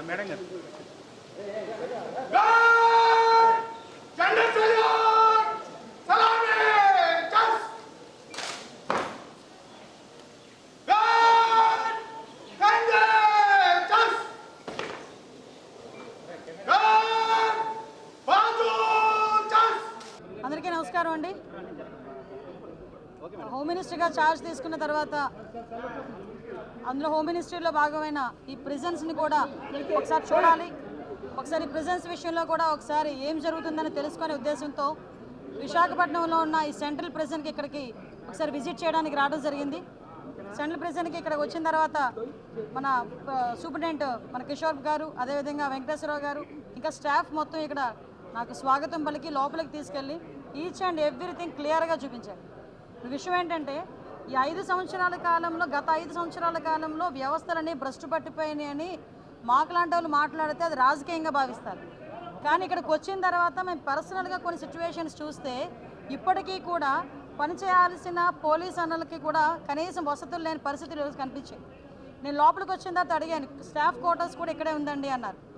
Madam గారు అందరికీ నమస్కారం అండి. హోమ్ మినిస్టర్గా ఛార్జ్ తీసుకున్న తర్వాత అందులో హోమ్ మినిస్ట్రీలో భాగమైన ఈ ప్రిజన్స్ని కూడా ఒకసారి చూడాలి, ఒకసారి ప్రిజన్స్ విషయంలో కూడా ఒకసారి ఏం జరుగుతుందని తెలుసుకునే ఉద్దేశంతో విశాఖపట్నంలో ఉన్న ఈ సెంట్రల్ ప్రిజన్కి ఇక్కడికి ఒకసారి విజిట్ చేయడానికి రావడం జరిగింది. సెంట్రల్ ప్రిజన్కి ఇక్కడికి వచ్చిన తర్వాత మన సూపరింటెండెంట్ మన కిషోర్ గారు, అదేవిధంగా వెంకటేశ్వరరావు గారు, ఇంకా స్టాఫ్ మొత్తం ఇక్కడ నాకు స్వాగతం పలికి లోపలికి తీసుకెళ్ళి ఈచ్ అండ్ ఎవ్రీథింగ్ క్లియర్గా చూపించారు. విషయం ఏంటంటే ఈ 5 సంవత్సరాల కాలంలో, గత 5 సంవత్సరాల కాలంలో వ్యవస్థలన్నీ భ్రష్టు పట్టిపోయినాయి అని మాకులాంటి వాళ్ళు మాట్లాడితే అది రాజకీయంగా భావిస్తారు. కానీ ఇక్కడికి వచ్చిన తర్వాత మేము పర్సనల్గా కొన్ని సిచ్యువేషన్స్ చూస్తే ఇప్పటికీ కూడా పనిచేయాల్సిన పోలీస్ అన్నలకి కూడా కనీసం వసతులు లేని పరిస్థితులు కనిపించాయి. నేను లోపలికి వచ్చిన తర్వాత అడిగాను, స్టాఫ్ క్వార్టర్స్ కూడా ఇక్కడే ఉందండి అన్నారు.